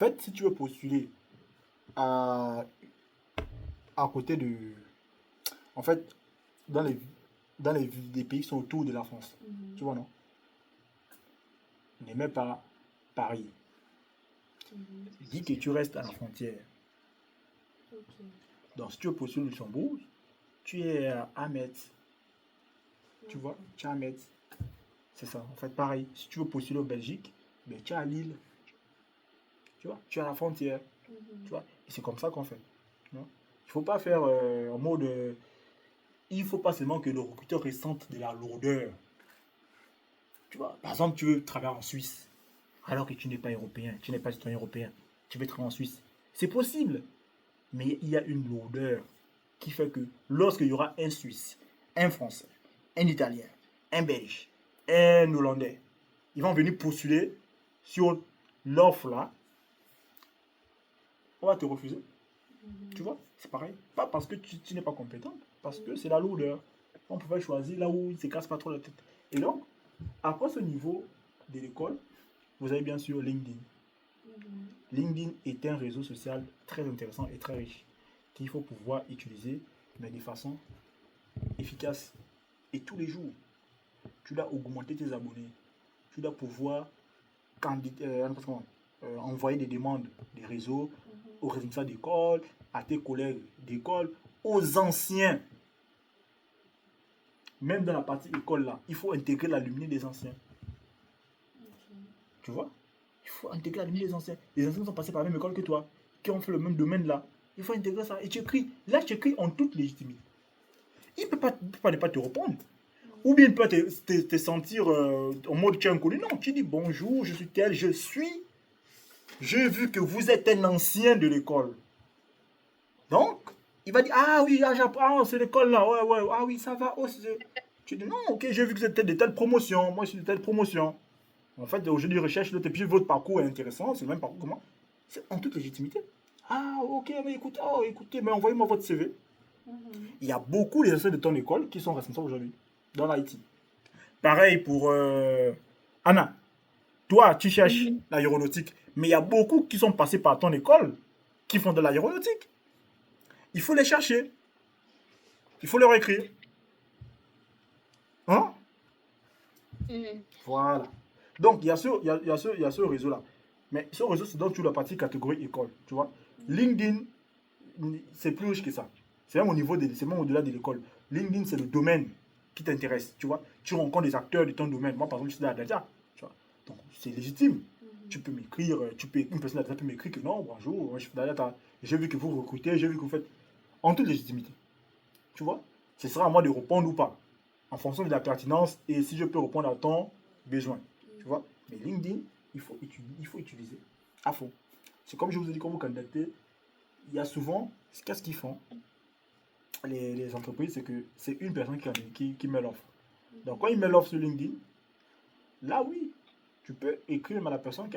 En fait, si tu veux postuler à, à côté de... En fait, dans les pays qui sont autour de la France, tu vois, non? Ne mets pas Paris. Dis que tu restes à la frontière. Ok. Donc, si tu veux postuler au Luxembourg, tu es à Metz. Tu vois, tu es à Metz. C'est ça. En fait, pareil. Si tu veux postuler en Belgique, ben, tu es à Lille. Tu vois, tu es à la frontière. Tu vois, et c'est comme ça qu'on fait. Tu vois. Il ne faut pas faire en mode. Il ne faut pas seulement que le recruteur ressente de la lourdeur. Tu vois, par exemple, tu veux travailler en Suisse, alors que tu n'es pas européen, tu n'es pas citoyen européen. Tu veux travailler en Suisse. C'est possible. Mais il y a une lourdeur qui fait que lorsqu'il y aura un Suisse, un Français, un Italien, un Belge, un Hollandais, ils vont venir postuler sur l'offre là, on va te refuser. Tu vois, c'est pareil. Pas parce que tu n'es pas compétent, parce que c'est la lourdeur. On pouvait choisir là où il ne se casse pas trop la tête. Et donc, après ce niveau de l'école, vous avez bien sûr LinkedIn. LinkedIn est un réseau social très intéressant et très riche qu'il faut pouvoir utiliser, mais de façon efficace. Et tous les jours, tu dois augmenter tes abonnés. Tu dois pouvoir envoyer des demandes des réseaux aux responsables d'école, à tes collègues d'école, aux anciens. Même dans la partie école là, il faut intégrer l'alumni des anciens. Tu vois? Il faut intégrer l'alumni des anciens. Les anciens sont passés par la même école que toi, qui ont fait le même domaine là. Il faut intégrer ça. Et tu écris. Là, tu écris en toute légitimité. Il ne peut pas ne pas te répondre. Ou bien il peut te sentir en mode tu es inconnu. Non, tu dis bonjour, je suis tel, je suis. J'ai vu que vous êtes un ancien de l'école. Donc, il va dire ah oui, ah, c'est l'école là, ouais, ouais, ah oui, ça va. Oh, tu dis non, ok, j'ai vu que vous êtes de telle promotion. Moi, je suis de telle promotion. En fait, aujourd'hui, recherche l'autre, et puis votre parcours est intéressant. C'est le même parcours que moi. C'est en toute légitimité. Ah, ok, mais écoutez, oh, écoutez, mais envoyez-moi votre CV. Il y a beaucoup des anciens de ton école qui sont responsables aujourd'hui dans l'IT. Pareil pour Anna. Toi, tu cherches l'aéronautique, mais il y a beaucoup qui sont passés par ton école qui font de l'aéronautique. Il faut les chercher. Il faut leur écrire. Hein? Voilà. Donc, il y a ce réseau-là. Mais ce réseau, c'est dans toute la partie catégorie école. Tu vois? LinkedIn, c'est plus riche que ça. C'est même au niveau c'est même au-delà de l'école. LinkedIn, c'est le domaine qui t'intéresse. Tu vois? Tu rencontres des acteurs de ton domaine. Moi, par exemple, je suis dans la data. Tu vois? Donc, c'est légitime. Tu peux m'écrire, une personne peut m'écrire que non, bonjour, je suis dans la data. J'ai vu que vous recrutez, j'ai vu que vous faites en toute légitimité. Tu vois? Ce sera à moi de répondre ou pas, en fonction de la pertinence et si je peux répondre à ton besoin. Tu vois? Mais LinkedIn, il faut utiliser à fond. C'est comme je vous ai dit, quand vous candidatez, il y a souvent, qu'est-ce qu'ils font, les entreprises, c'est que c'est une personne qui met l'offre. Donc, quand il met l'offre sur LinkedIn, là, oui, tu peux écrire à la personne qui a